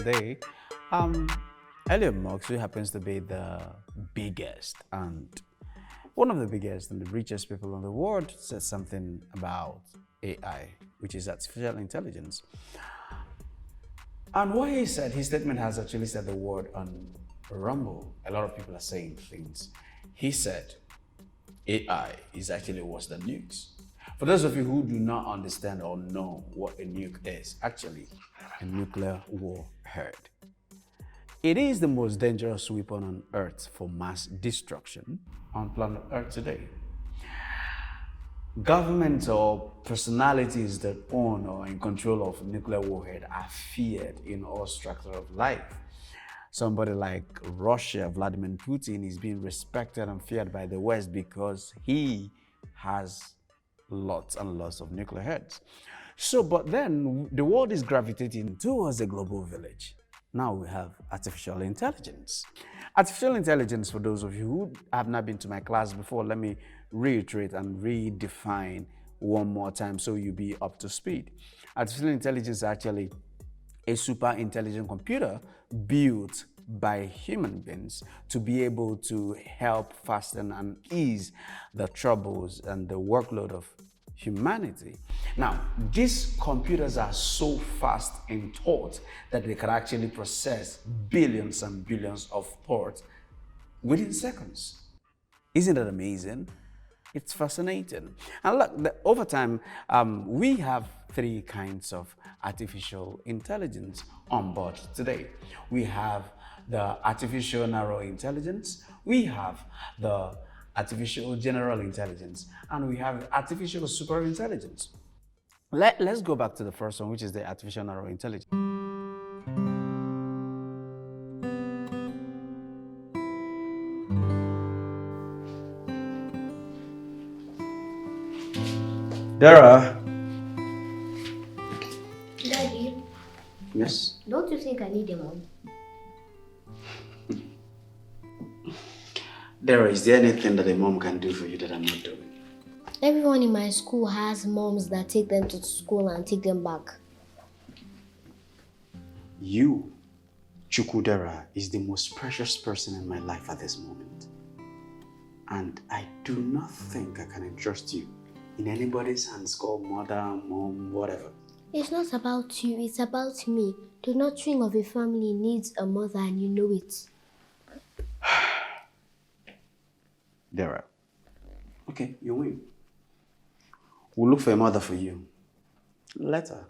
today. Um, Elon Musk, who happens to be the biggest and one of the biggest and the richest people in the world, said something about AI, which is artificial intelligence. And what he said, his statement has actually said the word on Rumble. A lot of people are saying things. He said AI is actually worse than nukes. For those of you who do not understand or know what a nuke is, actually, a nuclear warhead. It is the most dangerous weapon on Earth for mass destruction on planet Earth today. Governments or personalities that own or in control of nuclear warhead are feared in all structure of life. Somebody like Russia, Vladimir Putin, is being respected and feared by the West because he has lots and lots of nuclear heads. So, but then the world is gravitating towards a global village. Now we have artificial intelligence. Artificial intelligence, for those of you who have not been to my class before, let me reiterate and redefine one more time so you'll be up to speed. Artificial intelligence is actually a super intelligent computer built by human beings to be able to help fasten and ease the troubles and the workload of humanity. Now, these computers are so fast in thought that they can actually process billions and billions of thoughts within seconds. Isn't that amazing? It's fascinating. And look, over time, we have three kinds of artificial intelligence on board today. We have the artificial narrow intelligence, we have the artificial general intelligence, and we have artificial super intelligence. Let's go back to the first one, which is the artificial narrow intelligence. Dera. Daddy, Yes? don't you think I need a mom? Dera, is there anything that a mom can do for you that I'm not doing? Everyone in my school has moms that take them to school and take them back. You, Chukudera, is the most precious person in my life at this moment. And I do not think I can entrust you in anybody's hands called mother, mom, whatever. It's not about you, it's about me. The nurturing of a family needs a mother and you know it. Dera. Okay, you win. We'll look for a mother for you. Later.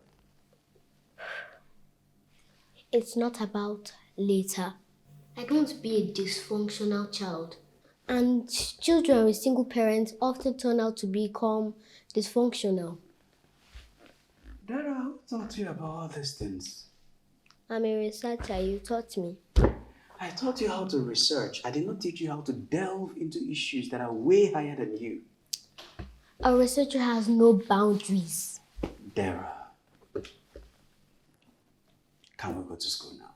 It's not about later. I don't want to be a dysfunctional child. And children with single parents often turn out to become dysfunctional. Dara, who taught you about all these things? I'm a researcher, you taught me. I taught you how to research. I did not teach you how to delve into issues that are way higher than you. A researcher has no boundaries. Dara, can we go to school now?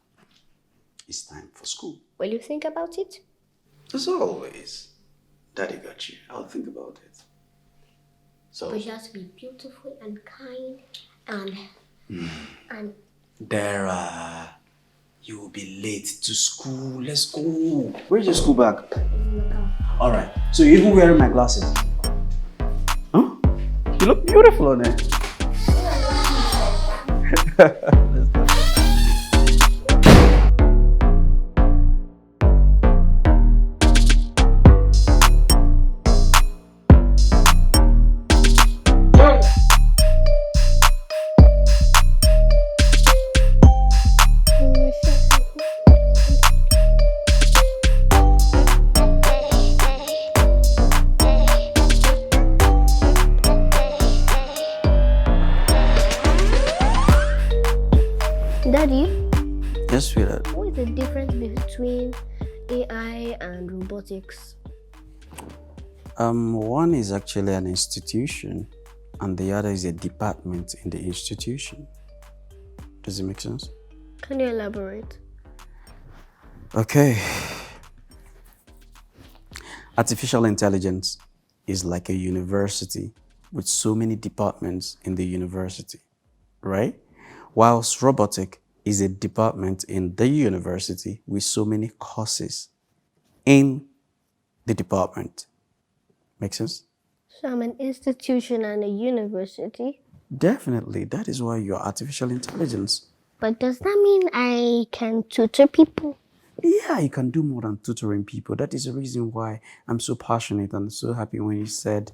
It's time for school. Will you think about it? As always. Daddy got you. I'll think about it. So, But you have to be beautiful and kind and Dara, you will be late to school. Let's go. Where's your school bag? All right. So you even wearing my glasses? Huh? You look beautiful on it. Let's go. Daddy, Yes, sweetheart. what is the difference between AI and robotics? One is actually an institution, and the other is a department in the institution. Does it make sense? Can you elaborate? Okay. Artificial intelligence is like a university with so many departments in the university, right? Whilst robotic is a department in the university with so many courses in the department. Make sense? So I'm an institution and a university. Definitely. That is why you're artificial intelligence. But does that mean I can tutor people? Yeah, you can do more than tutoring people. That is the reason why I'm so passionate and so happy when you said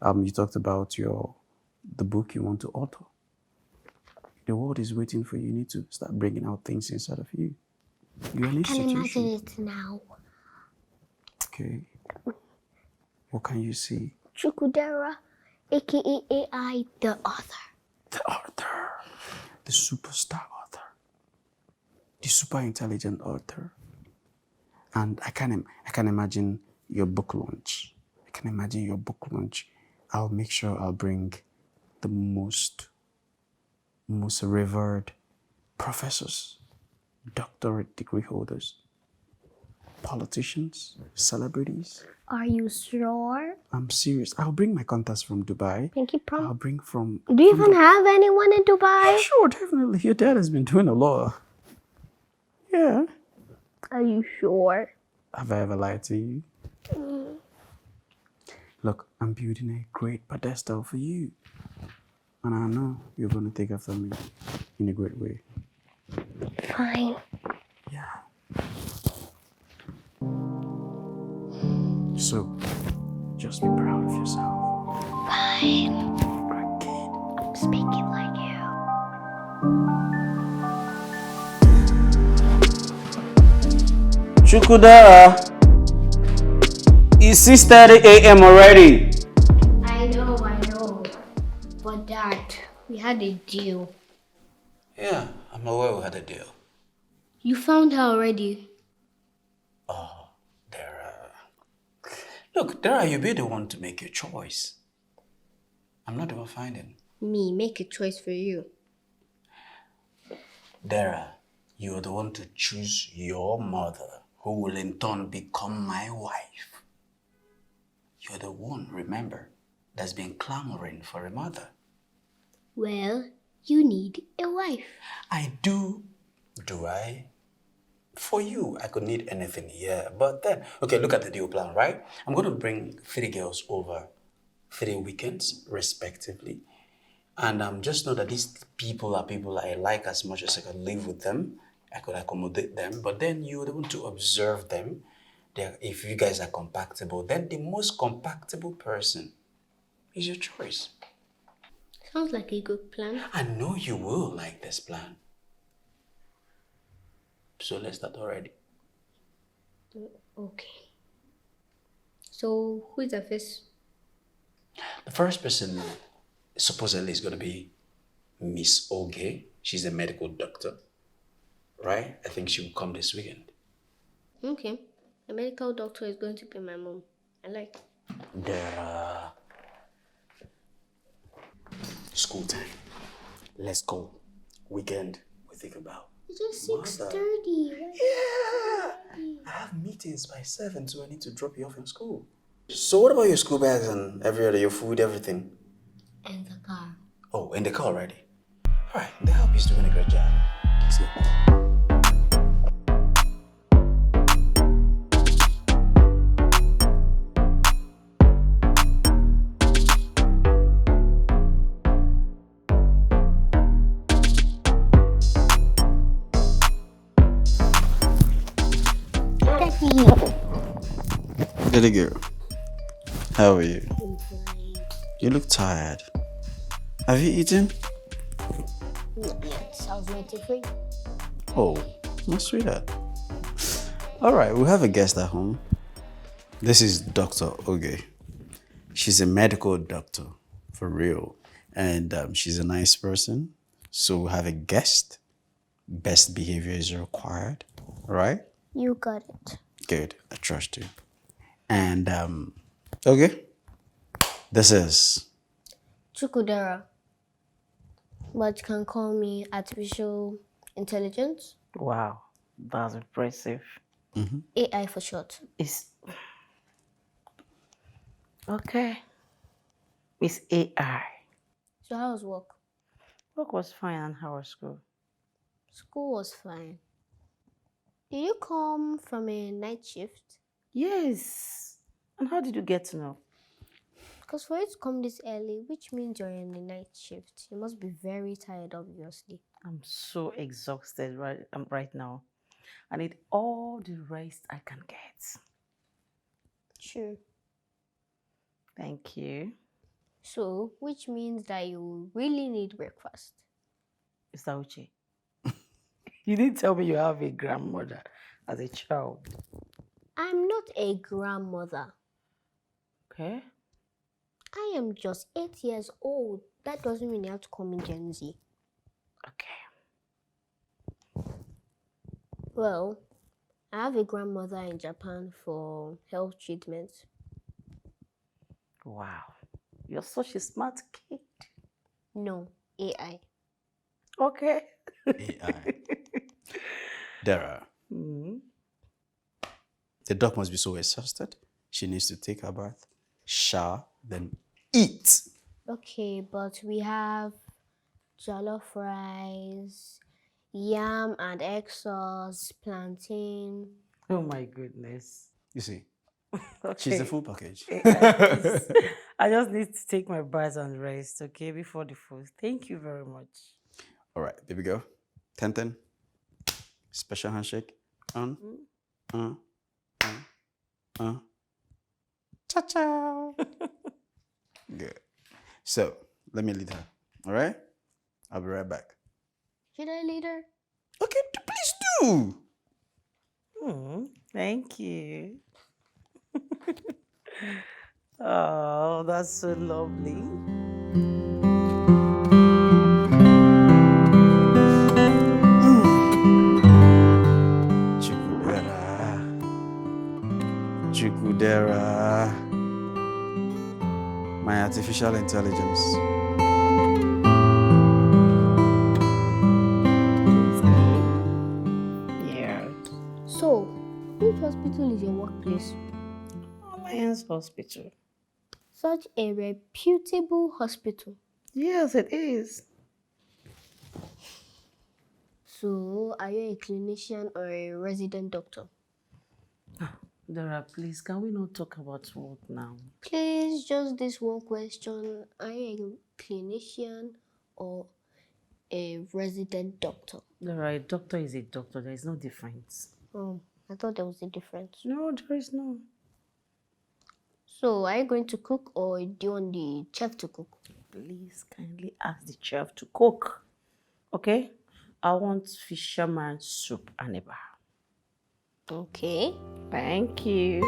you talked about the book you want to author. The world is waiting for you. You need to start bringing out things inside of you. You're an I can institution. imagine it now. Okay. What can you see? Dera, aka AI, the author. The author. The superstar author. The super intelligent author. And I can imagine your book launch. I can imagine your book launch. I'll make sure I'll bring the most revered professors, doctorate degree holders, politicians, celebrities. Are you sure? I'm serious. I'll bring my contacts from Dubai. Thank you, I'll bring from... Do you even have anyone in Dubai? Yeah, sure, definitely. Your dad has been doing a lot. Yeah. Are you sure? Have I ever lied to you? Look, I'm building a great pedestal for you. And I know you're going to take after me in a great way. Fine. Yeah. So, just be proud of yourself. Fine. Great kid. I'm speaking like you. Chukudera, it's 6:30 a.m. already. I know. But Dad, we had a deal. Yeah, I'm aware we had a deal. You found her already. Oh, Dera. Look, Dera, you be the one to make your choice. I'm not the one finding. Me, make a choice for you. Dera, you're the one to choose your mother, who will in turn become my wife. You're the one, remember, that's been clamoring for a mother. Well, you need a wife. I do. Do I? For you, I could need anything, yeah. But then, okay, look at the deal plan, right? I'm going to bring 3 girls over 3 weekends, respectively. And just know that these people are people I like as much as I can live with them. I could accommodate them. But then you would want to observe them. If you guys are compatible, then the most compatible person is your choice. Sounds like a good plan. I know you will like this plan. So let's start already. Okay. So, who is the first? The first person supposedly is going to be Miss Oge. She's a medical doctor, right? I think she will come this weekend. Okay. The medical doctor is going to be my mom. I like. Dera. School time. Let's go. Weekend, we think about. It's just 6:30. Yeah. I have meetings by 7, so I need to drop you off in school. So what about your school bags and your food, everything? And the car. Oh, in the car already. All right, the help is doing a great job. Let's go. Little girl, how are you? You look tired. Have you eaten? Not yet. I was waiting for you. Oh, my sweetheart. All right, we have a guest at home. This is Dr. Oge. She's a medical doctor, for real. And she's a nice person. So we have a guest. Best behavior is required, right? You got it. Good, I trust you. And, okay. This is... Chukudera. But you can call me artificial intelligence. Wow, that's impressive. AI for short. It's okay. It's AI. So how was work? Work was fine and how was school? School was fine. Did you come from a night shift? Yes. And how did you get to know? Because for you to come this early, which means you're in a night shift, you must be very tired, obviously. I'm so exhausted right now. I need all the rest I can get. Sure. Thank you. So, which means that you really need breakfast. Mr. Ochi, you didn't tell me you have a grandmother as a child. I'm not a grandmother. Okay? I am just 8 years old. That doesn't mean you have to call me Gen Z. Okay. Well, I have a grandmother in Japan for health treatment. Wow. You're such a smart kid. No, AI. Okay. AI. Dera, Mhm. the dog must be so exhausted. She needs to take her bath, shower, then eat. Okay, but we have jollof rice, yam and egg sauce, plantain. Oh my goodness. You see, Okay. she's the full package. Please. I just need to take my bath and rest, okay, before the food. Thank you very much. All right, there we go. 10-10. Special handshake. Ciao, ciao. Good. So, let me lead her. All right? I'll be right back. Should I lead her? Okay, please do. Thank you. Oh, that's so lovely. Chukudera. Chukudera. My artificial intelligence. Yeah. So, which hospital is your workplace? Alliance Hospital. Such a reputable hospital. Yes, it is. So, are you a clinician or a resident doctor? Dera, please, can we not talk about work now? Please, just this one question. Are you a clinician or a resident doctor? Dera, a doctor is a doctor. There is no difference. Oh, I thought there was a difference. No, there is no. So, are you going to cook or do you want the chef to cook? Please kindly ask the chef to cook. Okay? I want fisherman soup and eba. Okay. Thank you.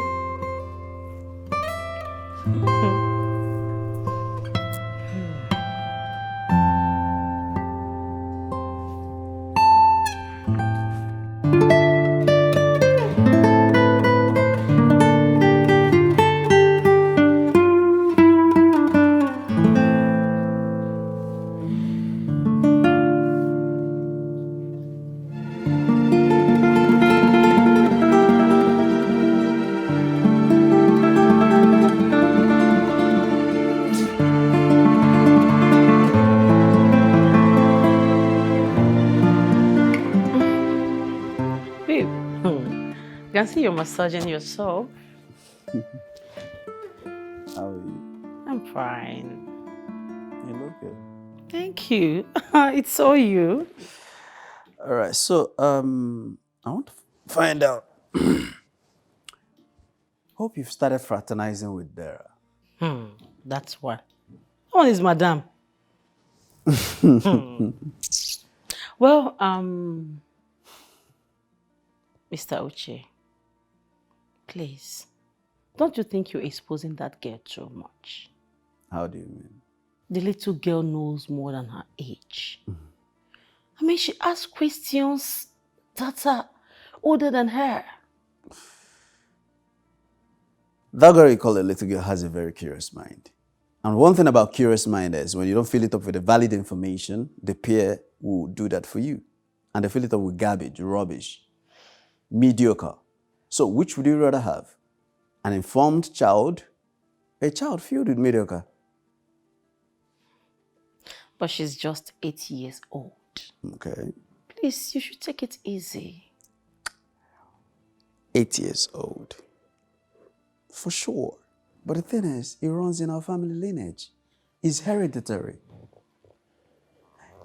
Babe, you can see you're massaging yourself. How are you? I'm fine. You look good. Thank you. It's all you. All right, so I want to find out. Hope you've started fraternizing with Dera. That's why. One is Madame. Well, Mr. Ochi, please, don't you think you're exposing that girl too much? How do you mean? The little girl knows more than her age. I mean, she asks questions that are older than her. That girl you call a little girl has a very curious mind. And one thing about curious mind is when you don't fill it up with the valid information, the peer will do that for you. And they fill it up with garbage, rubbish, mediocre. So which would you rather have? An informed child, a child filled with mediocre? But she's just 8 years old. Okay. Please, you should take it easy. 8 years old. For sure. But the thing is, it runs in our family lineage. It's hereditary.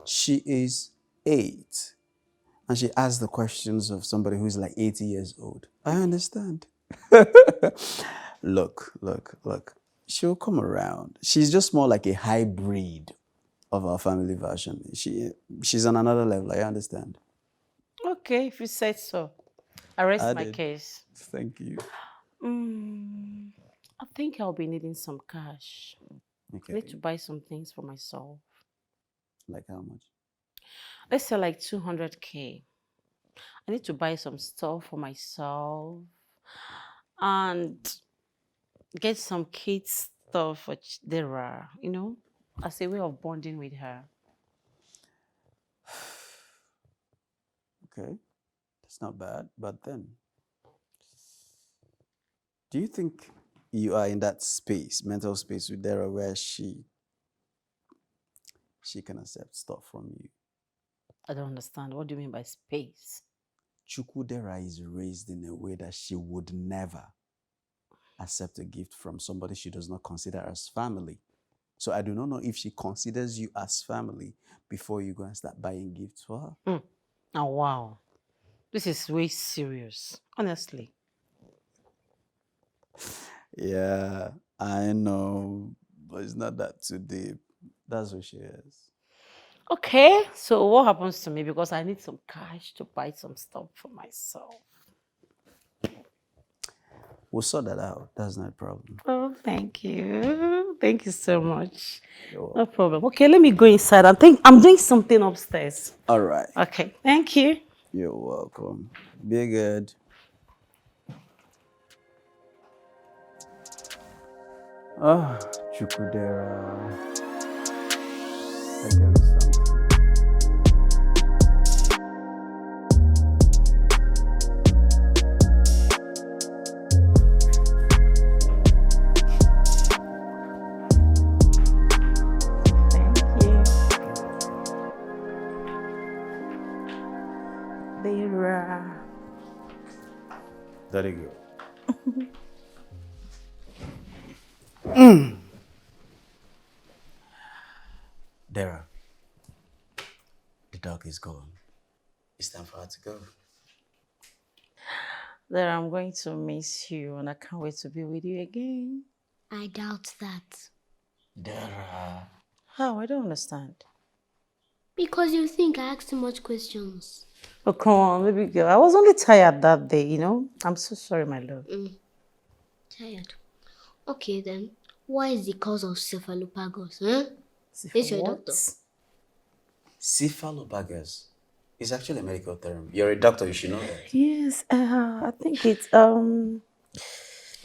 She is 8. And she asks the questions of somebody who's like 80 years old. I understand. Look. She'll come around. She's just more like a hybrid of our family version. She's on another level, I understand. Okay, if you said so. I rest I my did. case. Thank you. I think I'll be needing some cash. Okay. I need to buy some things for myself. Like how much? Let's say like 200K. I need to buy some stuff for myself and get some kids stuff for Dera, as a way of bonding with her. Okay. That's not bad. But then, do you think you are in that space, mental space with Dera, where she can accept stuff from you? I don't understand. What do you mean by space? Dera is raised in a way that she would never accept a gift from somebody she does not consider as family. So I do not know if she considers you as family before you go and start buying gifts for her. Oh, wow. This is way serious, honestly. Yeah, I know, but it's not that too deep. That's who she is. Okay, so what happens to me? Because I need some cash to buy some stuff for myself. We'll sort that out. That's not a problem. Oh, thank you. Thank you so much. You're No problem. Okay, let me go inside. I think I'm doing something upstairs. All right. Okay, thank you. You're welcome. Be good. Oh, Dera. I give you something. Thank you. Dera. There you go. Dera, the dog is gone. It's time for her to go. Dera, I'm going to miss you and I can't wait to be with you again. I doubt that. Dera. How? I don't understand. Because you think I ask too much questions. Oh, come on, baby girl. I was only tired that day, I'm so sorry, my love. Tired. Okay then. What is the cause of cephalopagus? Huh? Is your doctor? Cephalopagus is actually a medical term. You're a doctor, you should know that. Yes, I think it's You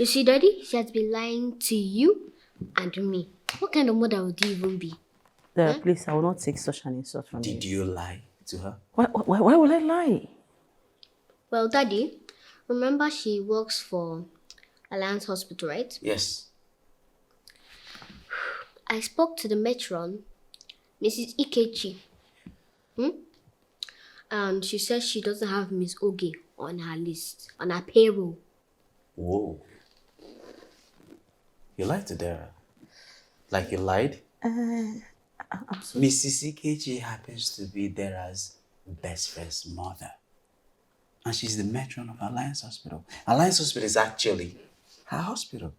see, Daddy, she has been lying to you and me. What kind of mother would you even be? Please, I will not take such an insult from you. Did you lie to her? Why will I lie? Well, Daddy, remember she works for Alliance Hospital, right? Yes. I spoke to the matron, Mrs. Ikechi. And she says she doesn't have Miss Oge on her list, on her payroll. Whoa. You lied to Dera? Like you lied? I'm sorry. Mrs. Ikechi happens to be Dera's best friend's mother. And she's the matron of Alliance Hospital. Alliance Hospital is actually her hospital.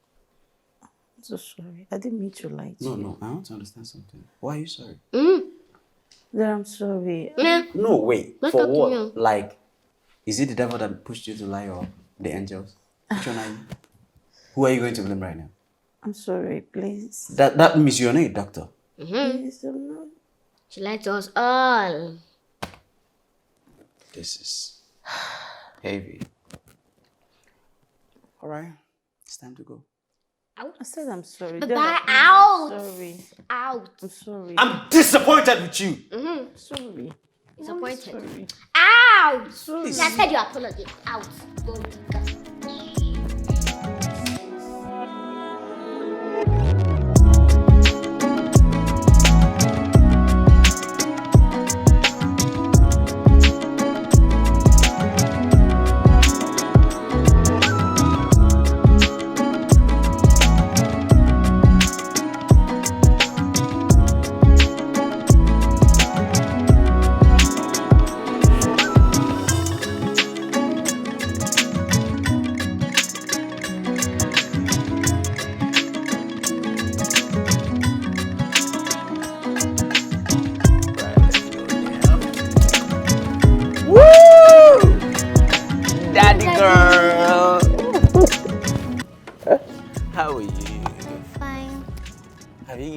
I'm so sorry. I didn't mean to lie to you. No, I want to understand something. Why are you sorry? Dera, I'm sorry. No, wait. Let's For talk to what? you. Like, is it the devil that pushed you to lie or the angels? Which one are you? Who are you going to blame right now? I'm sorry, please. That means you're not a doctor. Please, I'm not. She lied to us all. This is heavy. All right, it's time to go. I said I'm sorry. Bye, Dera, please, out. I'm sorry. Out. I'm sorry. I'm disappointed with you. sorry. Disappointed. Sorry. Out. Sorry. I said your apology. Out. Go.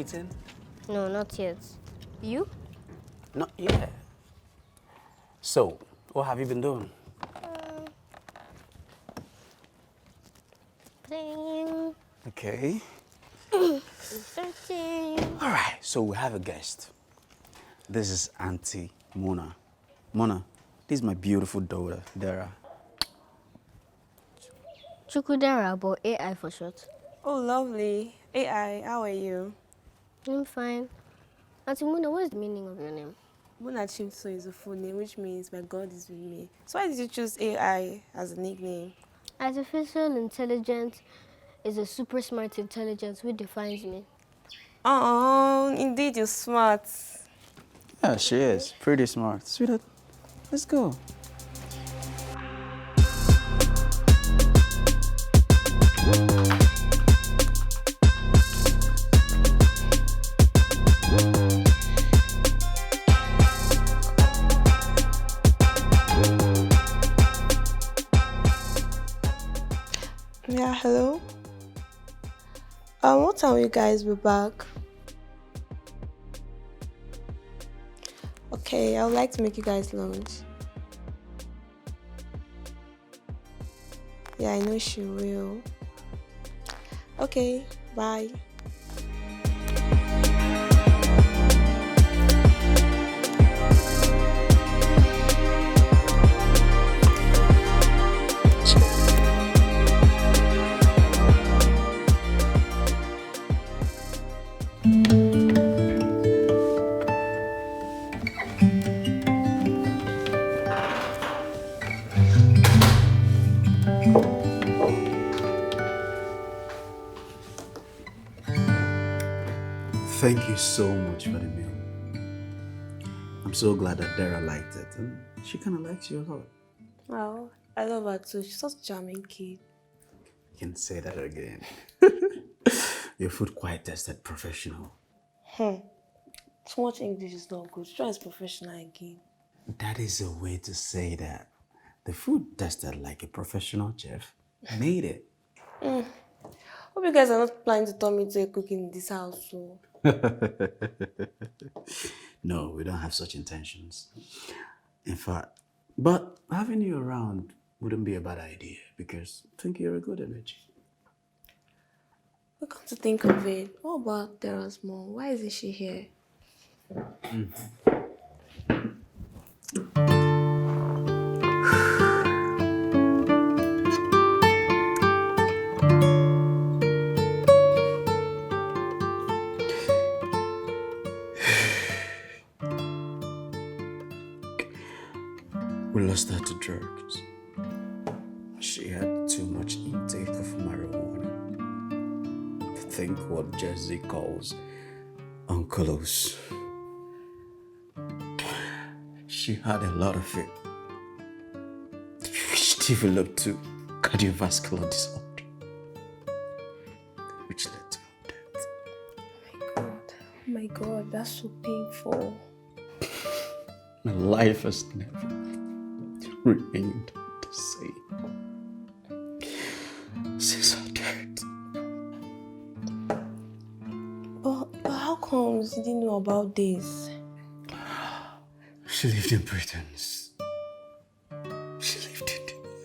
eaten? No, not yet. You? Not yet. So, what have you been doing? Playing. Okay. Searching. All right, so we have a guest. This is Auntie Mona. Mona, this is my beautiful daughter, Dera. Chukudera, but AI for short. Oh, lovely. AI, how are you? I'm fine. Auntie Mona, what is the meaning of your name? Mona Chimso is a full name, which means my God is with me. So why did you choose AI as a nickname? Artificial intelligence is a super smart intelligence which defines me. Oh, indeed, you're smart. Yeah, she is. Pretty smart. Sweetheart, let's go. Yeah, hello? What time will you guys be back? Okay, I would like to make you guys lunch. Yeah, I know she will. Okay, bye. Thank you so much for the meal. I'm so glad that Dara liked it. And she kind of likes you a lot. Wow, I love her too. She's such a charming kid. You can say that again. Your food quite tasted professional. Too much English is not good. Try as professional again. That is a way to say that. The food tasted like a professional chef made it. Hope you guys are not planning to turn me into a cook in this house, so. No, we don't have such intentions. In fact, but having you around wouldn't be a bad idea because I think you're a good energy. But come to think of it, what about Dera's mom? Why isn't she here? We lost her to drugs. She had too much intake of marijuana. I think what Jesse calls onkelos. She had a lot of it. She developed to cardiovascular disorder, which led to her death. Oh my god, that's so painful. My life has never remained the same since her death. But how comes you didn't know about this? She lived in pretense. She lived in denial.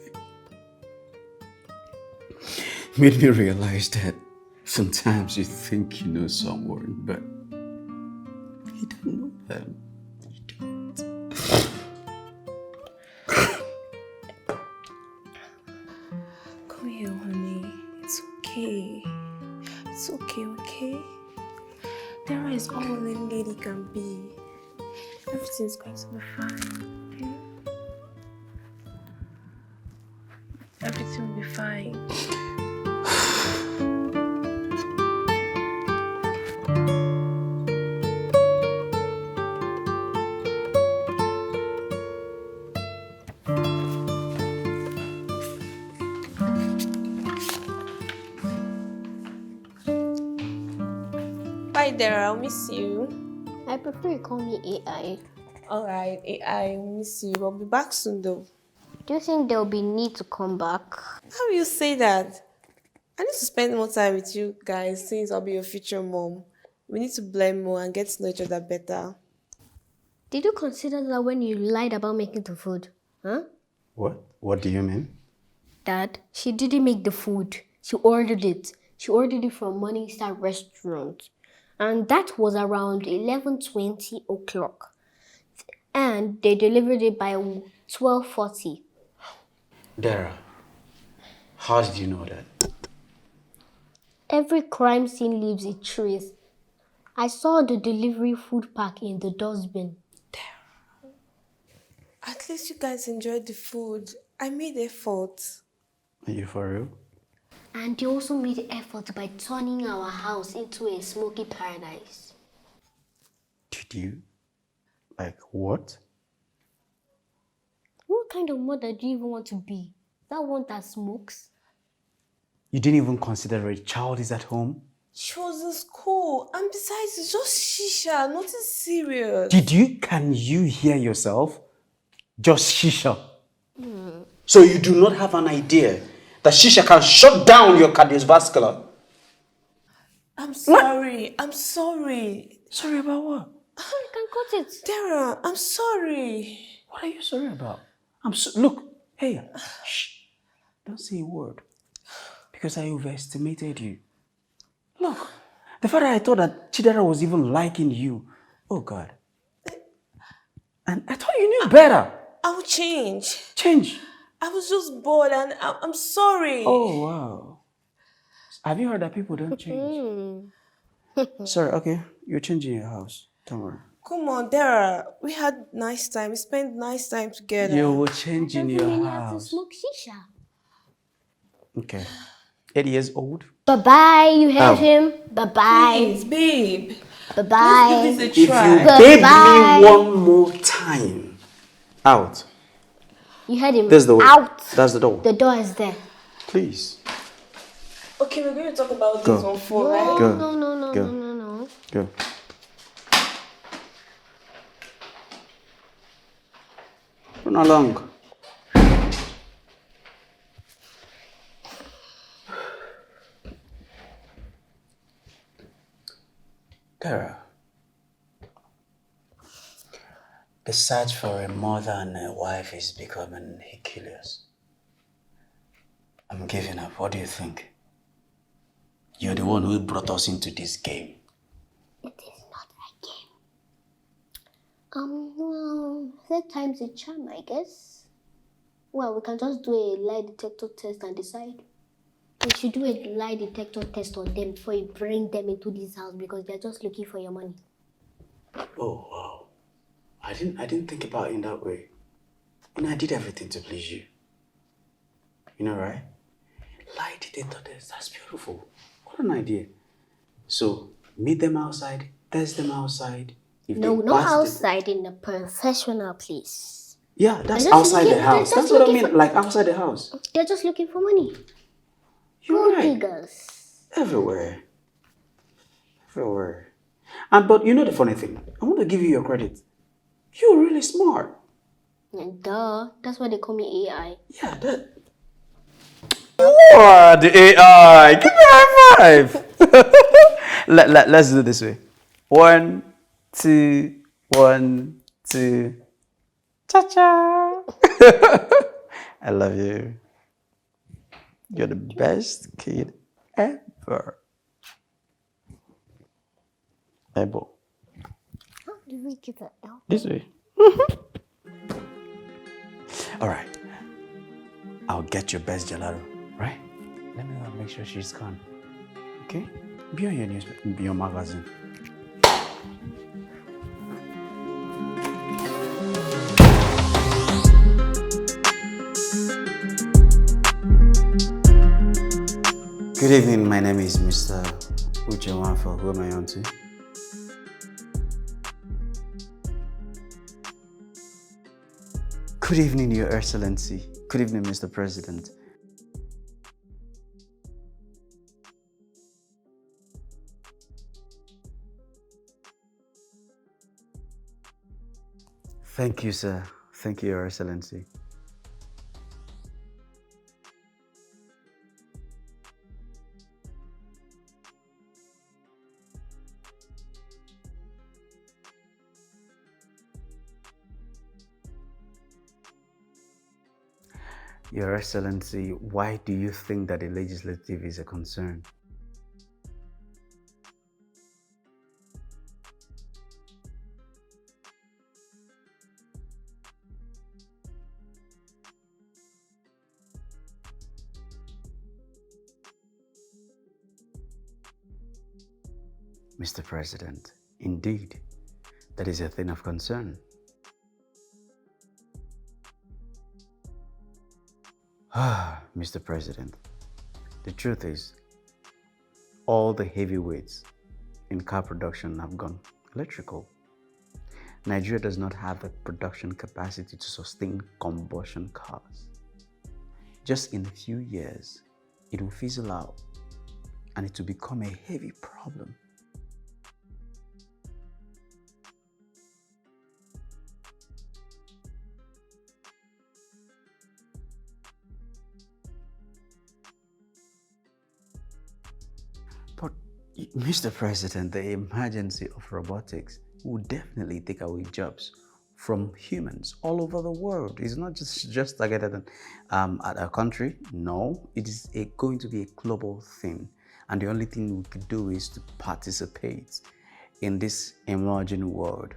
Made me realize that sometimes you think you know someone, but you don't know them. You don't. Come here, honey. It's okay. It's okay, okay? Dera is all a lady can be. Everything's going to be fine, okay? Everything will be fine. Bye, Dera. I'll miss you. I prefer you call me AI. Alright, AI, I'll miss you. I'll be back soon, though. Do you think there'll be need to come back? How will you say that? I need to spend more time with you guys since I'll be your future mom. We need to blend more and get to know each other better. Did you consider that when you lied about making the food? Huh? What? What do you mean? Dad, she didn't make the food. She ordered it. She ordered it from Morningstar restaurant. And that was around 11:20 o'clock. And they delivered it by 12:40. Dera, how did you know that? Every crime scene leaves a trace. I saw the delivery food pack in the dustbin. At least you guys enjoyed the food. I made effort. Are you for real? And they also made effort by turning our house into a smoky paradise. Did you? Like what? What kind of mother do you even want to be? That one that smokes? You didn't even consider a child is at home? She was in school. And besides, it's just shisha, nothing serious. Can you hear yourself? Just shisha. So you do not have an idea that shisha can shut down your cardiovascular? I'm sorry. I'm sorry. Sorry about what? You can cut it. Dera, I'm sorry. What are you sorry about? Look, hey, shh. Don't say a word. Because I overestimated you. Look, the fact that I thought that Chidera was even liking you. Oh God. And I thought you knew better. I'll change. Change. I was just bored and I'm sorry. Oh wow. Have you heard that people don't change? Sorry, okay. You're changing your house. Don't worry. Come on, Dera. We had nice time. We spent nice time together. You will change in your You have to house. smoke shisha. Okay. 8 years old. Bye-bye, you heard Ow. him? Bye-bye. Please, babe. Bye-bye. Let's give If this a you try. babe Bye. me one more time. Out. You heard him. There's the way. Out. That's the door. The door is there. Please. Okay, we're going to talk about Go. this on phone, right? Go. No. Go. Go. Run along. Dera, the search for a mother and a wife is becoming Herculean. I'm giving up. What do you think? You're the one who brought us into this game. It is not a game. Well, third time's a charm, I guess. Well, we can just do a lie detector test and decide. We should do a lie detector test on them before you bring them into this house because they're just looking for your money. Oh wow. I didn't think about it in that way. I did everything to please you. You know, right? Lie detector test, that's beautiful. What an idea. So meet them outside, test them outside. If No, they not pass the- outside in a professional place. Yeah, that's just outside looking- the house. they're That's just what I looking mean, for- like outside the house. They're just looking for money. You're Gold right. diggers. Everywhere. Everywhere. But you know the funny thing? I want to give you your credit. You're really smart. And duh, that's why they call me AI. Yeah, that. What? The AI! Give me a high five! Let's do it this way. 1, 2, 1, 2. Cha-cha! I love you. You're the best kid ever. Ever. How do we get that out? This way. All right. I'll get your best gelato, right? Let me go and make sure she's gone. Okay? Be on your newspaper, be on magazine. Good evening, my name is Mr. Uche Wanfo. Who am I on to? Good evening, Your Excellency. Good evening, Mr. President. Thank you, sir. Thank you, Your Excellency. Your Excellency, why do you think that the legislative is a concern? Mr. President, indeed, that is a thing of concern. Mr. President, the truth is, all the heavyweights in car production have gone electrical. Nigeria does not have the production capacity to sustain combustion cars. Just in a few years, it will fizzle out and it will become a heavy problem. But, Mr. President, the emergency of robotics will definitely take away jobs from humans all over the world. It's not just targeted at a country. No, it is going to be a global thing. And the only thing we could do is to participate in this emerging world.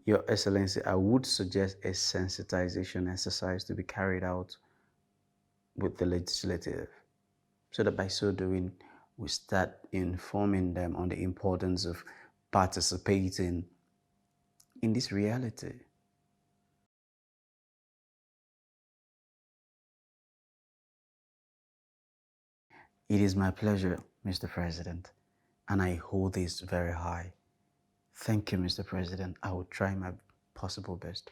Your Excellency, I would suggest a sensitization exercise to be carried out with the legislative, so that by so doing, we start informing them on the importance of participating in this reality. It is my pleasure, Mr. President, and I hold this very high. Thank you, Mr. President. I will try my possible best.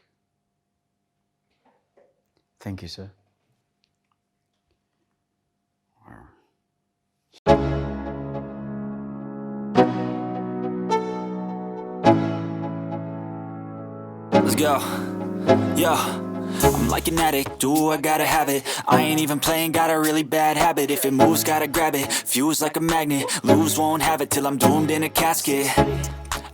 Thank you, sir. Let's go. Yo, I'm like an addict, do I gotta have it. I ain't even playing, got a really bad habit. If it moves, gotta grab it, fuse like a magnet. Lose, won't have it till I'm doomed in a casket.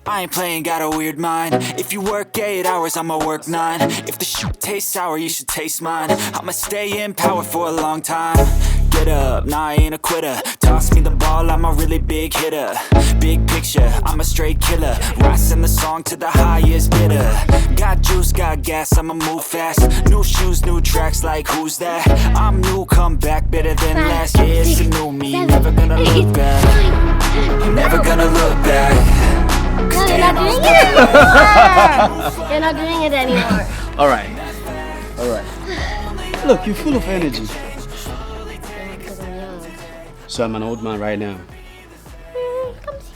I ain't playing, got a weird mind. If you work 8 hours, I'ma work 9. If the shoot tastes sour, you should taste mine. I'ma stay in power for a long time. Get up, nah, I ain't a quitter. Toss me the ball, I'm a really big hitter. Big picture, I'm a straight killer. Rising the song to the highest bidder. Got juice, got gas, I'ma move fast. New shoes, new tracks, like who's that? I'm new, come back, better than last. Yeah, it's the new me, never gonna look back. Never gonna look back. No, you're not doing it anymore. You're not doing it anymore. All right. Look, you're full of energy. Because I'm young. So I'm an old man right now.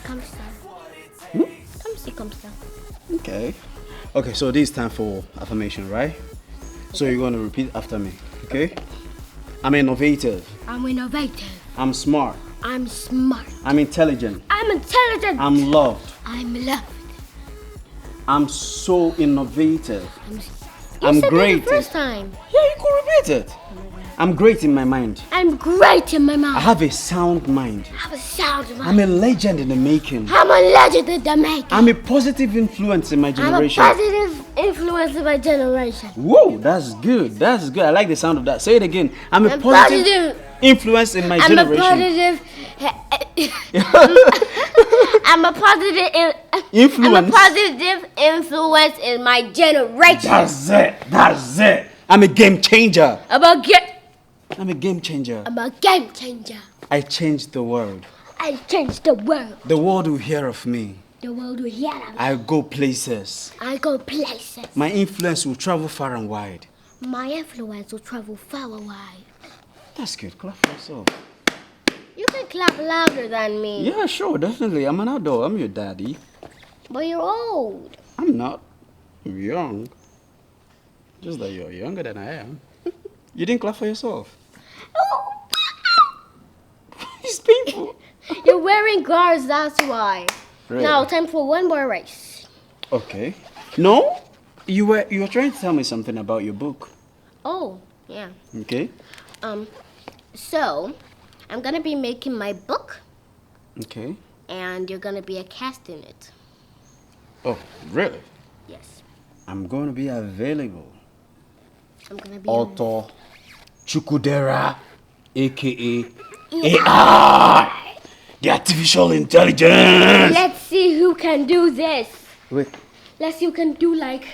Come see, come see. Okay, so this is time for affirmation, right? So you're going to repeat after me, okay? I'm innovative. I'm innovative. I'm smart. I'm smart. I'm intelligent. I'm intelligent. I'm loved. I'm loved. I'm so innovative. You I'm said great. it the first time. Yeah, you could repeat it. I'm great in my mind. I'm great in my mind. I have a sound mind. I have a sound mind. I'm a legend in the making. I'm a legend in the making. I'm a positive influence in my generation. I'm a positive influence in my generation. Whoa, that's good. That's good. I like the sound of that. Say it again. I'm a I'm positive influence in my generation. I'm a positive influence. I'm a positive influence in my generation. That's it. I'm a game changer. I'm a game changer. I'm a game changer. I changed the world. I changed the world. The world will hear of me. The world will hear of me. I go places. I go places. My influence will travel far and wide. My influence will travel far and wide. That's good. Clap for yourself. You can clap louder than me. Yeah, sure, definitely. I'm an adult. I'm your daddy. But you're old. I'm not. I'm young. Just that you're younger than I am. You didn't clap for yourself. It's painful. You're wearing guards, that's why. Really? Now, time for one more race. Okay. No? You were trying to tell me something about your book. Oh, Yeah. Okay. So I'm gonna be making my book, Okay. and you're gonna be a cast in it. Oh, really? Yes. I'm going to be available. I'm gonna be Author Chukudera, aka Yeah. AI, the artificial intelligence. Let's see who can do this. Wait. Let's see who can do like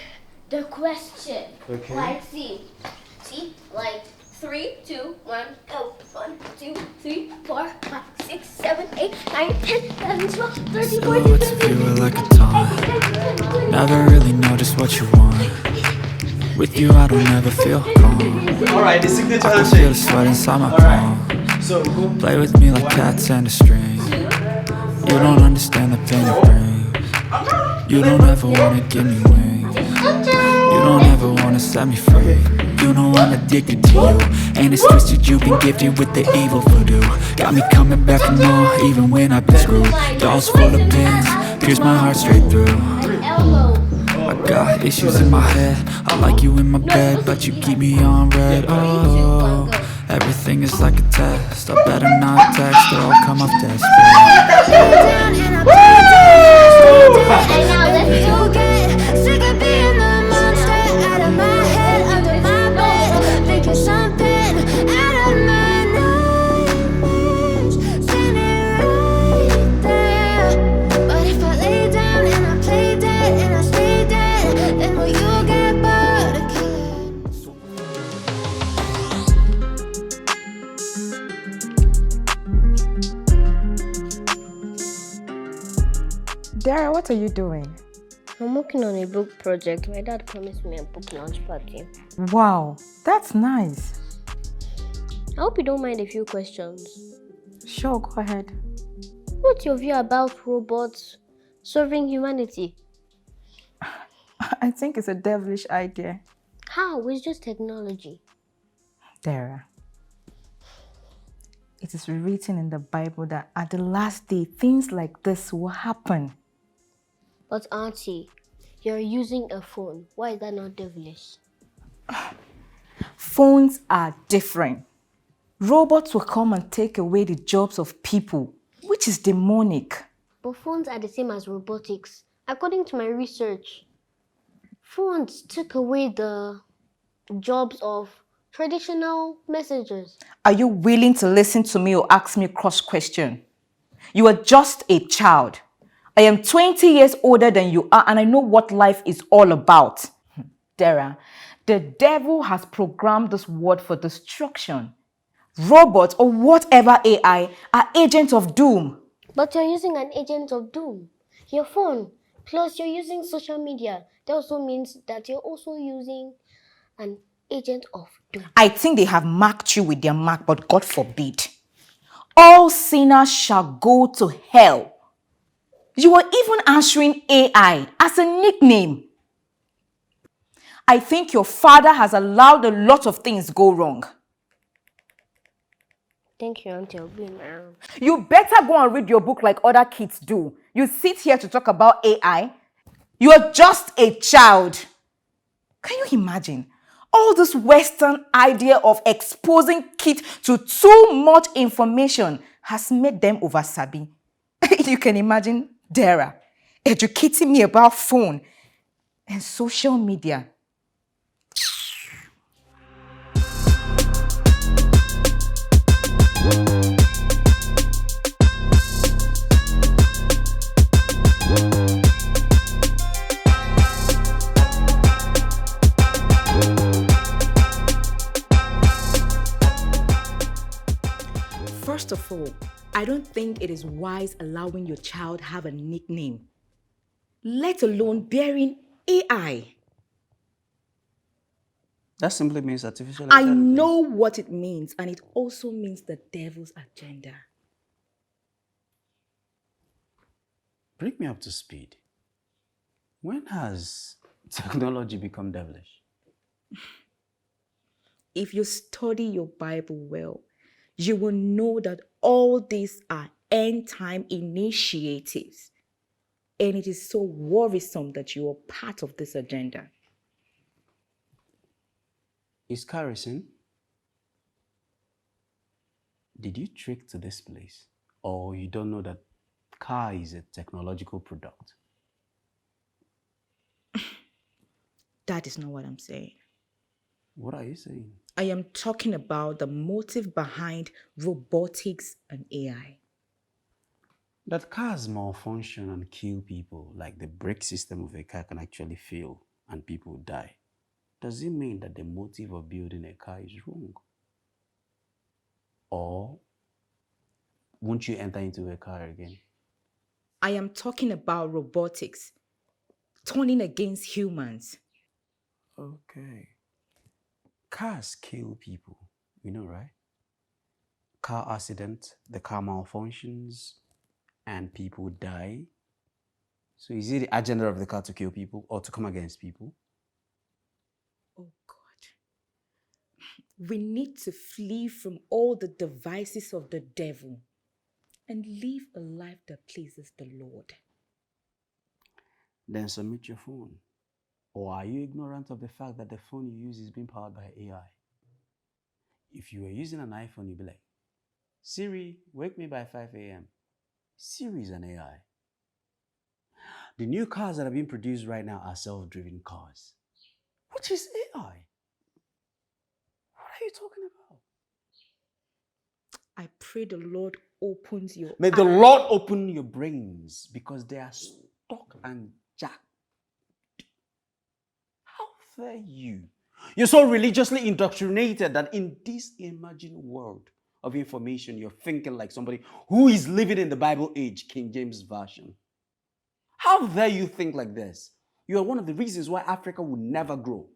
the question. Okay. Like see, like 3, 2, 1, go. 1, 2, 3, 4, 5, 6, 7, 8, 9, 10, 11, 12, 13, Still 14, what's it 15, feel like a taunt? Never really know just what you want. With you I don't ever feel calm. Alright, the signature I can feel the sweat inside my palm. So go. Play with me like cats and a string. You don't understand the pain it brings. You don't ever wanna give me wings. You don't ever wanna set me free. You know I'm addicted to you, and it's twisted you've been gifted with the evil voodoo. Got me coming back for more, even when I've been screwed. Dolls full of pins, pierce my heart straight through. I got issues in my head, I like you in my bed, but you keep me on red. Oh, everything is like a test, I better not text or I'll come off desperate. And now let's do it. Sick of being the monster out of my head, under my bed, thinking something out of my nightmares, standing right there. But if I lay down and I play dead and I stay dead, then will you get bored of killing? Dara, what are you doing? I'm working on a book project. My dad promised me a book launch party. Wow, that's nice. I hope you don't mind a few questions. Sure, go ahead. What's your view about robots serving humanity? I think it's a devilish idea. How? It's just technology. Dara, it is written in the Bible that at the last day, things like this will happen. But Auntie, you're using a phone. Why is that not devilish? Phones are different. Robots will come and take away the jobs of people, which is demonic. But phones are the same as robotics. According to my research, phones took away the jobs of traditional messengers. Are you willing to listen to me or ask me a cross question? You are just a child. I am 20 years older than you are, and I know what life is all about. Dara, the devil has programmed this world for destruction. Robots or whatever AI are agents of doom. But you're using an agent of doom. Your phone, plus you're using social media. That also means that you're also using an agent of doom. I think they have marked you with their mark, but God forbid. All sinners shall go to hell. You are even answering AI as a nickname. I think your father has allowed a lot of things go wrong. Thank you, Auntie. I'll be in my room. You better go and read your book like other kids do. You sit here to talk about AI. You are just a child. Can you imagine? All this Western idea of exposing kids to too much information has made them over-sabi. You can imagine Dara educating me about phone and social media. First of all, I don't think it is wise allowing your child have a nickname, let alone bearing AI. That simply means artificial I intelligence. know what it means, and it also means the devil's agenda. Bring me up to speed. When has technology become devilish? If you study your Bible well, you will know that all these are end-time initiatives. And it is so worrisome that you are part of this agenda. Is kerosene? Did you trick to this place? Or you don't know that car is a technological product? That is not what I'm saying. What are you saying? I am talking about the motive behind robotics and AI. That cars malfunction and kill people, like the brake system of a car can actually fail and people die. Does it mean that the motive of building a car is wrong? Or won't you enter into a car again? I am talking about robotics turning against humans. Okay. Cars kill people, you know, right? Car accident, the car malfunctions, and people die. So is it the agenda of the car to kill people or to come against people? Oh God. We need to flee from all the devices of the devil and live a life that pleases the Lord. Then submit your phone. Or are you ignorant of the fact that the phone you use is being powered by AI? If you were using an iPhone, you'd be like, Siri, wake me by 5 a.m. Siri is an AI. The new cars that are being produced right now are self-driven cars, which is AI. What are you talking about? I pray the Lord opens your May the Lord open your brains because they are stuck and jacked. How dare you? You're so religiously indoctrinated that in this imagined world of information, you're thinking like somebody who is living in the Bible age, King James Version. How dare you think like this? You are one of the reasons why Africa will never grow.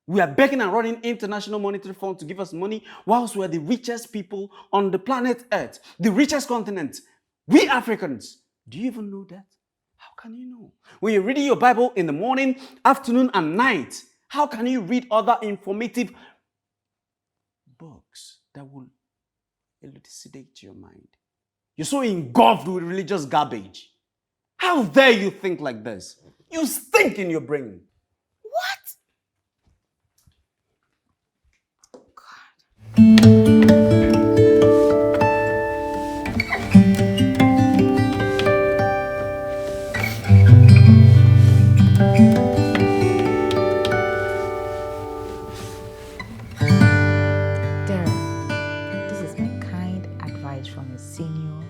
We are begging and running International Monetary Fund to give us money whilst we are the richest people on the planet Earth, the richest continent. We Africans. Do you even know that? How can you know? When you're reading your Bible in the morning, afternoon, and night, how can you read other informative books that will elucidate your mind? You're so engulfed with religious garbage. How dare you think like this? You stink in your brain. What? Dera, this is my kind advice from a senior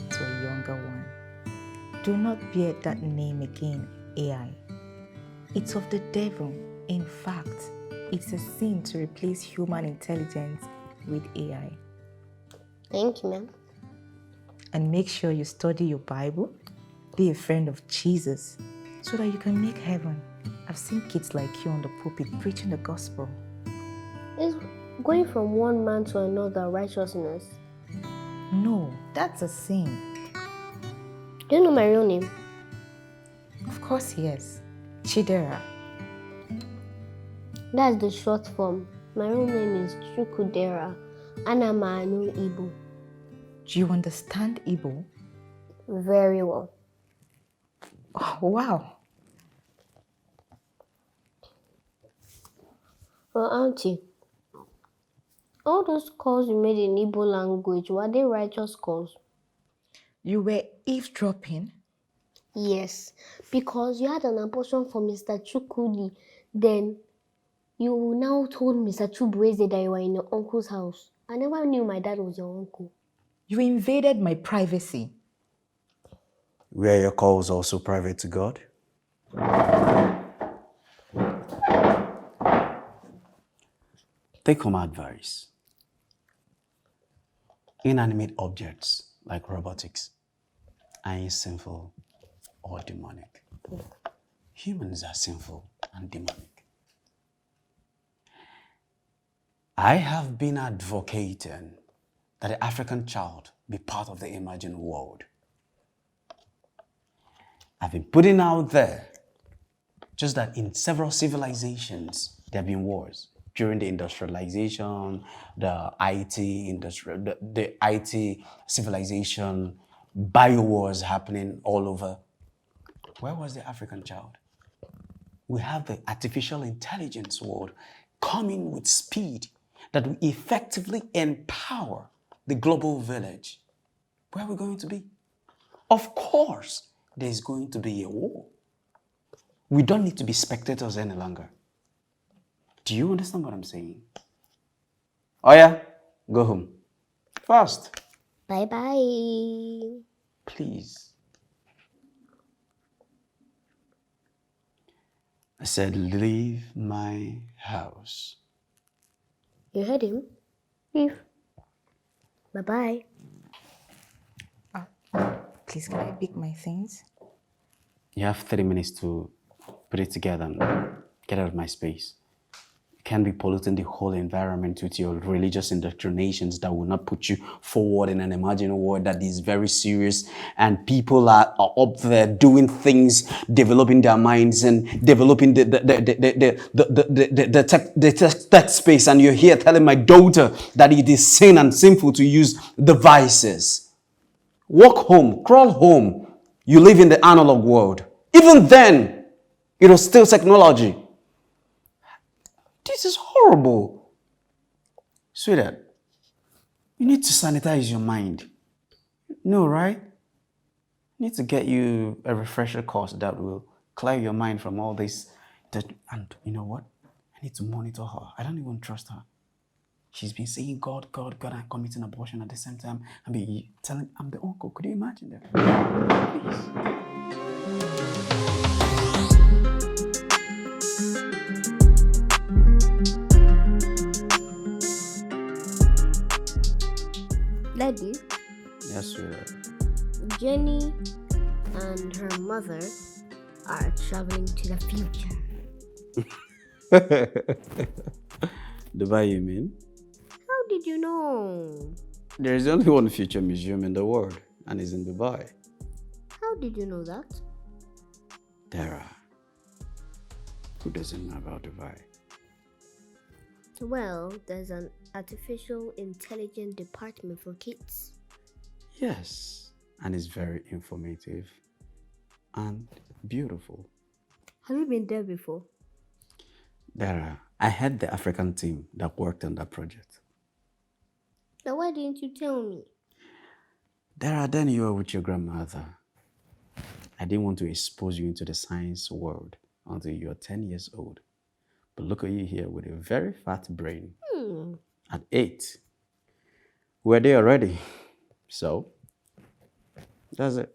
to a younger one. Do not bear that name again, AI. It's of the devil. In fact, it's a sin to replace human intelligence with AI. Thank you, ma'am. And make sure you study your Bible, be a friend of Jesus, so that you can make heaven. I've seen kids like you on the pulpit preaching the gospel. Is going from one man to another righteousness? No, that's a sin. Do you know my real name? Of course, yes. Chidera. That's the short form. My real name is Dera. Anamanu Igbo. Do you understand Igbo? Very well. Oh, wow. Well, Auntie, all those calls you made in Igbo language, were they righteous calls? You were eavesdropping? Yes, because you had an abortion for Mr. Chukudi. Then you now told Mr. Chubueze that you were in your uncle's house. I never knew my dad was your uncle. You invaded my privacy. Were your calls also private to God? Take home advice. Inanimate objects like robotics are sinful or demonic. Humans are sinful and demonic. I have been advocating that the African child be part of the imagined world. I've been putting out there just that in several civilizations, there have been wars. During the industrialization, the IT civilization, bio-wars happening all over. Where was the African child? We have the artificial intelligence world coming with speed that will effectively empower the global village, where are we going to be? Of course, there's going to be a war. We don't need to be spectators any longer. Do you understand what I'm saying? Oh yeah, go home. Fast. Bye-bye. Please. I said, leave my house. You heard him? Leave. Bye-bye. Please, can I pick my things? You have 30 minutes to put it together and get out of my space. You can't be polluting the whole environment with your religious indoctrinations that will not put you forward in an imaginary world that is very serious, and people are up there doing things, developing their minds and developing the tech space, and you're here telling my daughter that it is sin and sinful to use devices. Walk home, crawl home. You live in the analog world. Even then, it was still technology. This is horrible. Sweetheart, you need to sanitize your mind. No, right? I need to get you a refresher course that will clear your mind from all this. And you know what? I need to monitor her. I don't even trust her. She's been saying God, God, God, and committing abortion at the same time. I mean, telling I'm the uncle. Could you imagine that? Please. Daddy, Yes, sweetheart. Jenny and her mother are traveling to the future. Dubai, you mean? How did you know? There is only one future museum in the world, and it's in Dubai. How did you know that? Dera. Who doesn't know about Dubai? Well, there's an artificial intelligence department for kids. Yes, and it's very informative and beautiful. Have you been there before? Dera, I had the African team that worked on that project. Now why didn't you tell me? Dera, then you were with your grandmother. I didn't want to expose you into the science world until you're 10 years old. But look at you here with a very fat brain. At 8. We're there already. So, that's it.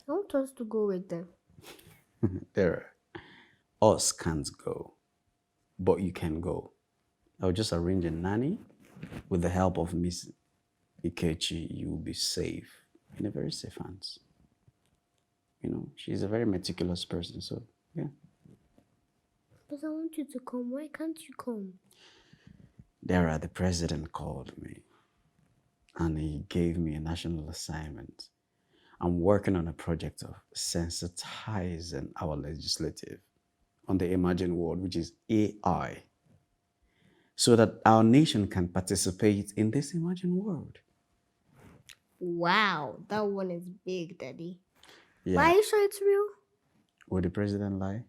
I want us to go with them. There. Us can't go. But you can go. I'll just arrange a nanny. With the help of Miss Ikechi, you will be safe. In a very safe hands. You know, she's a very meticulous person, so yeah. But I want you to come. Why can't you come? Dera, the president called me and he gave me a national assignment. I'm working on a project of sensitizing our legislative on the emerging world, which is AI, so that our nation can participate in this emerging world. Wow, that one is big, Daddy. Yeah. Why are you sure it's real? Would the president lie?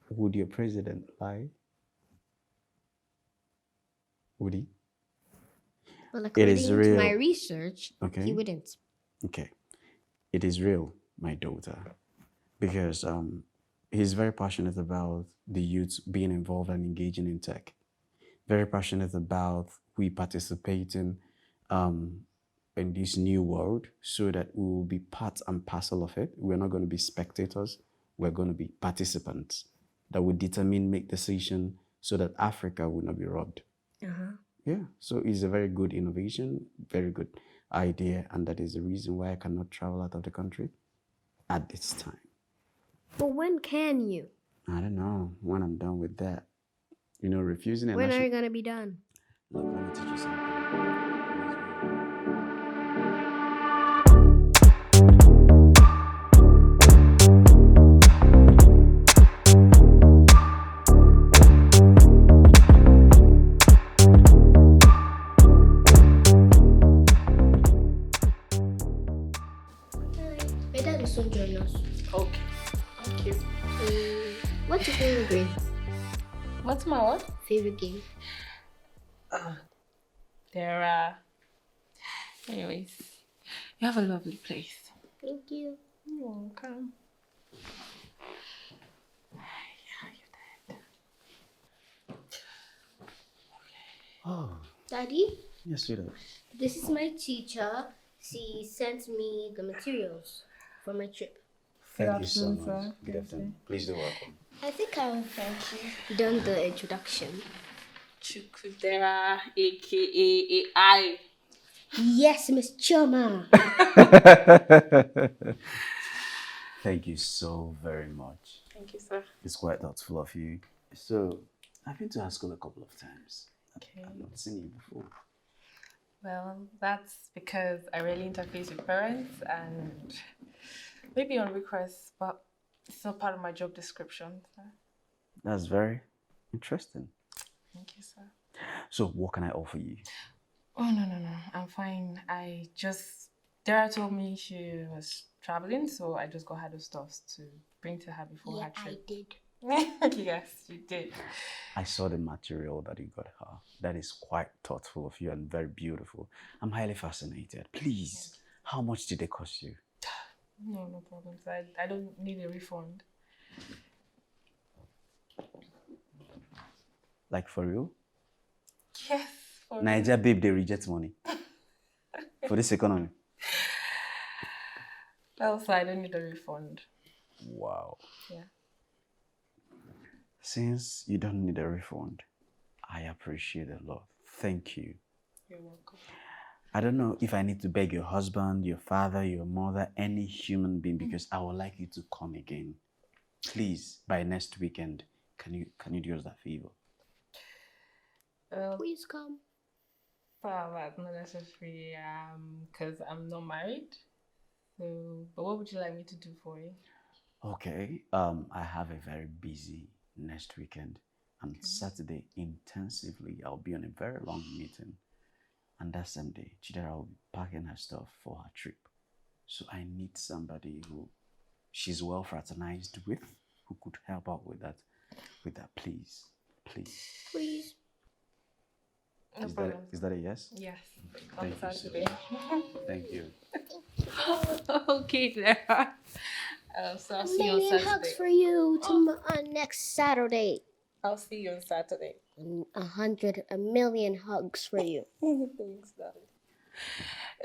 Would your president lie? Would he? Well, It is according to my real. research, Okay. he wouldn't. Okay. It is real, my daughter, because he's very passionate about the youth being involved and engaging in tech. Very passionate about we participating in this new world so that we will be part and parcel of it. We're not going to be spectators. We're going to be participants that will determine, make decision so that Africa will not be robbed. Yeah, so it's a very good innovation, very good idea, and that is the reason why I cannot travel out of the country at this time. But when can you? I don't know when I'm done with that. You know, refusing a When are national... you gonna be done? Look, let me teach you something. My dad will soon join us. Okay. Thank you. What's your favorite game? What's my what? Favorite game? Dera. Anyways, you have a lovely place. Thank you. You're welcome. Oh, Daddy, yes, sweetheart. this is my teacher. She sent me the materials for my trip. Thank you so much. Good afternoon. Please do welcome. I think I've done the introduction. Dera, aka AI. Yes, Miss Choma. Thank you so very much. Thank you, sir. It's quite thoughtful of you. So, I've been to our school a couple of times. Okay. I've not seen you before. Well, that's because I really interface with parents and maybe on request, but it's not part of my job description. So. That's very interesting. Thank you, sir. So, what can I offer you? Oh, no. I'm fine. Dara told me she was traveling, so I just got her those stuff to bring to her before her I trip. did. Yes, you did. I saw the material that you got her. That is quite thoughtful of you and very beautiful. I'm highly fascinated. Please, how much did they cost you? No problem. So I don't need a refund. Like for real? Yes. For Niger babe, they reject money. For this economy. Also, I don't need a refund. Wow. Yeah. Since you don't need a refund, I appreciate it a lot. Thank you. You're welcome. I don't know if I need to beg your husband, your father, your mother, any human being, because I would like you to come again. Please, by next weekend, can you do us that favor? Well, Please come. that's not necessary because I'm not married. So, but what would you like me to do for you? Okay. I have a very busy next weekend, and Saturday intensively I'll be on a very long meeting, and that same day Chidera will be packing her stuff for her trip. So I need somebody who she's well fraternized with, who could help out with that. Please. Please. No problem. Is that a yes? Yes. Thank On you so Saturday. Thank you. Okay, Dara. So I'll see you on Million Saturday. hugs for you next Saturday. I'll see you on Saturday. 100 million hugs for you. Thanks, darling.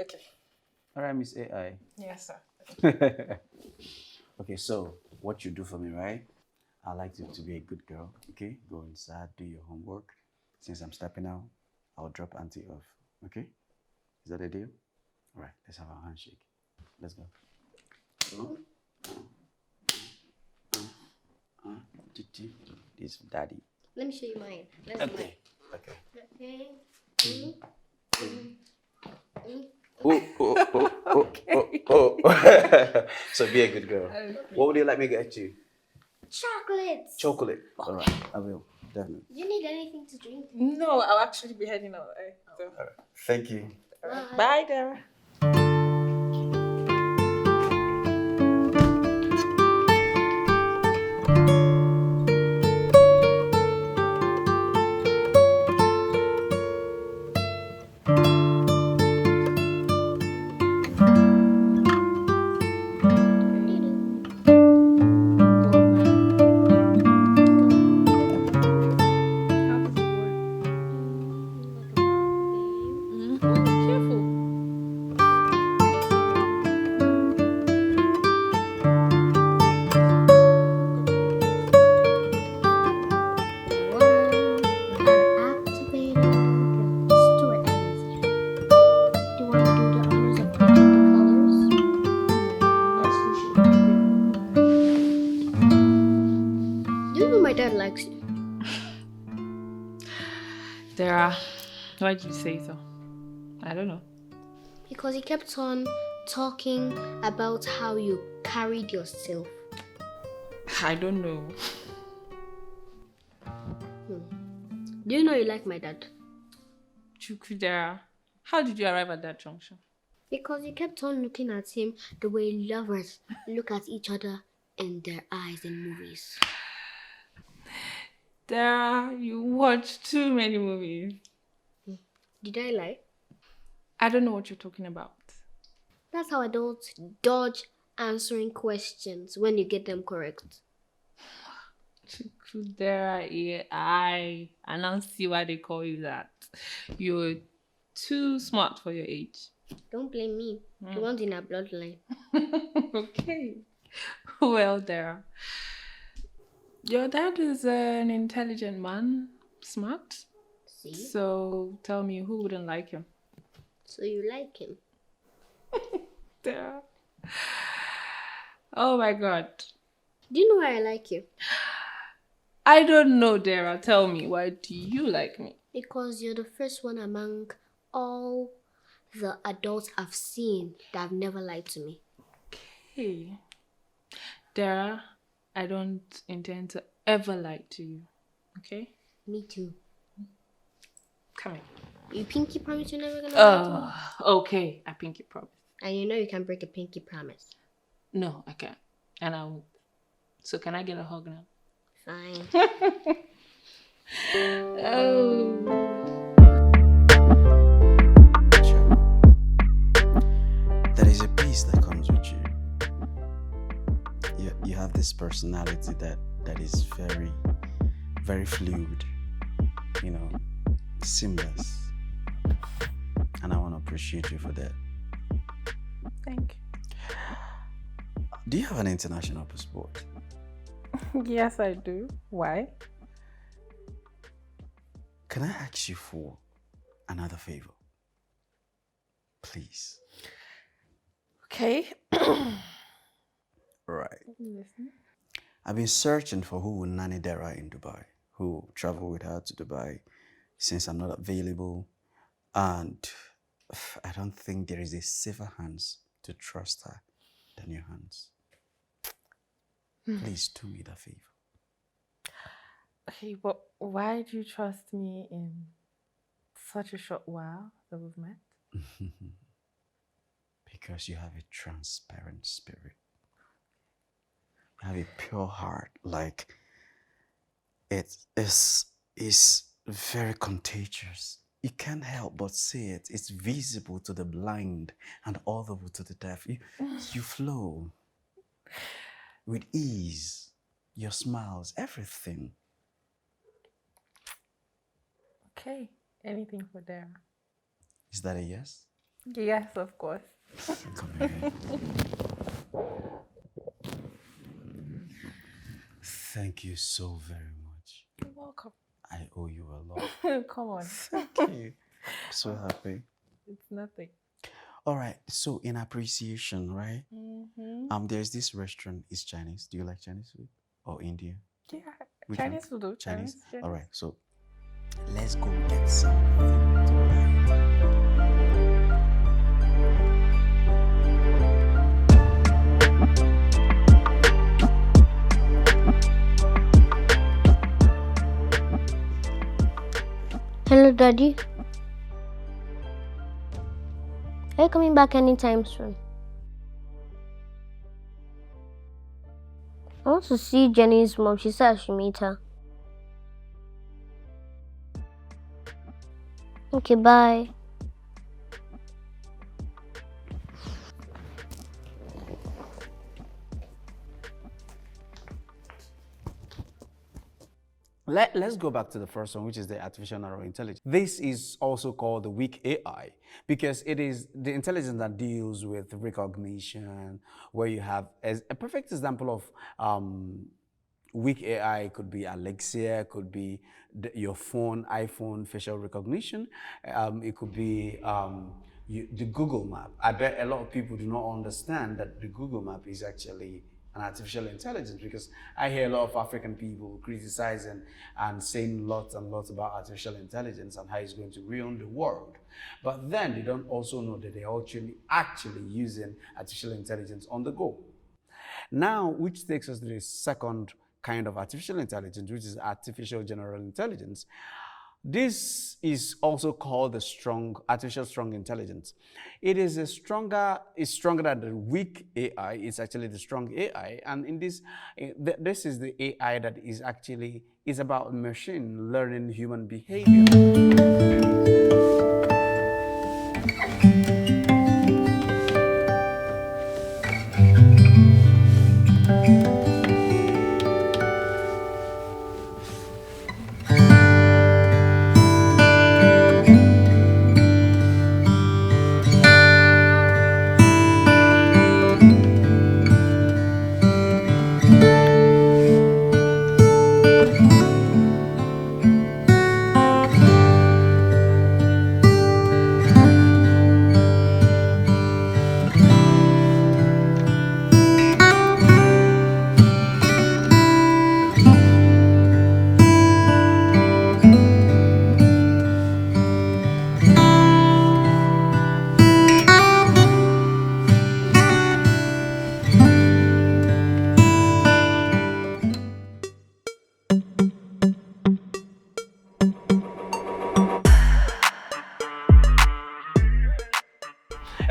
Okay. All right, Miss AI. Yes, sir. Okay, so what you do for me, right? I like you to be a good girl, okay? Go inside, do your homework. Since I'm stepping out, I'll drop Auntie off, okay? Is that a deal? All right, let's have a handshake. Let's go. This is Daddy. Let me show you mine. Okay. Okay. Oh. So be a good girl. Okay. What would you like me to get you? Chocolates. Chocolate. All right, I will. Definitely. Do you need anything to drink? No, I'll actually be heading out. So. All right. Thank you. Bye, Dara. Dara, why did you say so? I don't know. Because he kept on talking about how you carried yourself. I don't know. Do you know you like my dad? Dara, how did you arrive at that junction? Because you kept on looking at him the way lovers look at each other in their eyes in movies. Dara, you watch too many movies. Did I lie? I don't know what you're talking about. That's how adults dodge answering questions when you get them correct. Dera, yeah, I now see why they call you that. You're too smart for your age. Don't blame me. It runs in our bloodline. Okay. Well, Dera, your dad is an intelligent man, smart. See? So tell me, who wouldn't like him? So you like him? Dera. Oh my God. Do you know why I like you? I don't know, Dera. Tell me, why do you like me? Because you're the first one among all the adults I've seen that have never lied to me. Hey, Dara, I don't intend to ever lie to you. Okay? Me too. Come here. You pinky promise you're never gonna lie to me? Okay. I pinky promise. And you know you can break a pinky promise. No, I can't. And I won't. So can I get a hug now? Fine. There is a peace that comes with you. You have this personality that is very, very fluid, you know, seamless. And I want to appreciate you for that. Thank Do you have an international passport? you. Yes, I do. Why? Can I ask you for another favor? Please. Okay. Right. Listen. I've been searching for who will nanny Dera in Dubai, who will travel with her to Dubai since I'm not available. And I don't think there is a safer hands to trust her than your hands. Please do me that favor. Okay, but why do you trust me in such a short while that we've met? Because you have a transparent spirit. You have a pure heart. Like, it is very contagious. You can't help but see it. It's visible to the blind and audible to the deaf. You flow with ease. Your smiles, everything. Okay, anything for Dara. Is that a yes? Yes, of course. Come here. Thank you so very much. You're welcome. I owe you a lot. Come on. Thank you. I'm so happy. It's nothing. All right. So in appreciation, right? Mm-hmm. There's this restaurant. It's Chinese. Do you like Chinese food or Indian? Yeah, Which Chinese one? food. Chinese. Chinese. All right. So let's go get some. Hello, Daddy. Are you coming back anytime soon? I want to see Jenny's mom. She said I should meet her. Okay, bye. Let's go back to the first one, which is the artificial narrow intelligence. This is also called the weak AI because it is the intelligence that deals with recognition, where you have as a perfect example of weak AI could be Alexia, could be your phone, iPhone facial recognition. It could be the Google map. I bet a lot of people do not understand that the Google map is actually an artificial intelligence, because I hear a lot of African people criticizing and saying lots and lots about artificial intelligence and how it's going to ruin the world. But then they don't also know that they're actually using artificial intelligence on the go. Now, which takes us to the second kind of artificial intelligence, which is artificial general intelligence. This is also called the artificial strong intelligence. It is it's stronger than the weak AI. It's actually the strong AI. And in this, this is the AI that is about machine learning human behavior.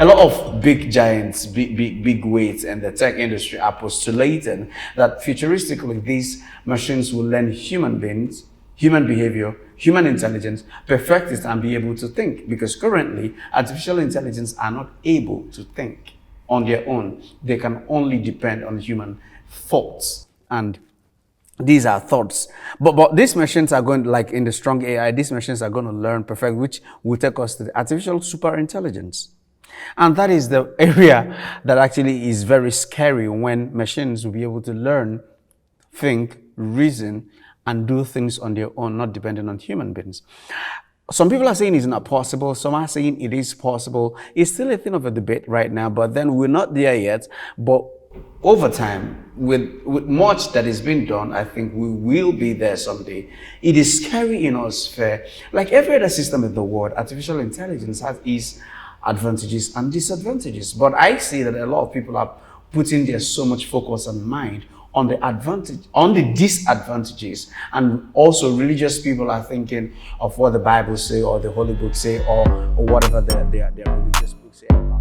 A lot of big giants, big weights in the tech industry are postulating that futuristically these machines will learn human beings, human behavior, human intelligence, perfect it and be able to think. Because currently, artificial intelligence are not able to think on their own. They can only depend on human thoughts. And these are thoughts. But these machines are going, like in the strong AI, these machines are going to learn perfect, which will take us to the artificial super intelligence. And that is the area that actually is very scary, when machines will be able to learn, think, reason, and do things on their own, not dependent on human beings. Some people are saying it's not possible. Some are saying it is possible. It's still a thing of a debate right now, but then we're not there yet. But over time, with much that is being done, I think we will be there someday. It is scary in us fair. Like every other system in the world, artificial intelligence has its advantages and disadvantages. But I see that a lot of people are putting their so much focus and mind on the disadvantages, and also religious people are thinking of what the Bible say or the Holy Book say or whatever their religious books say about.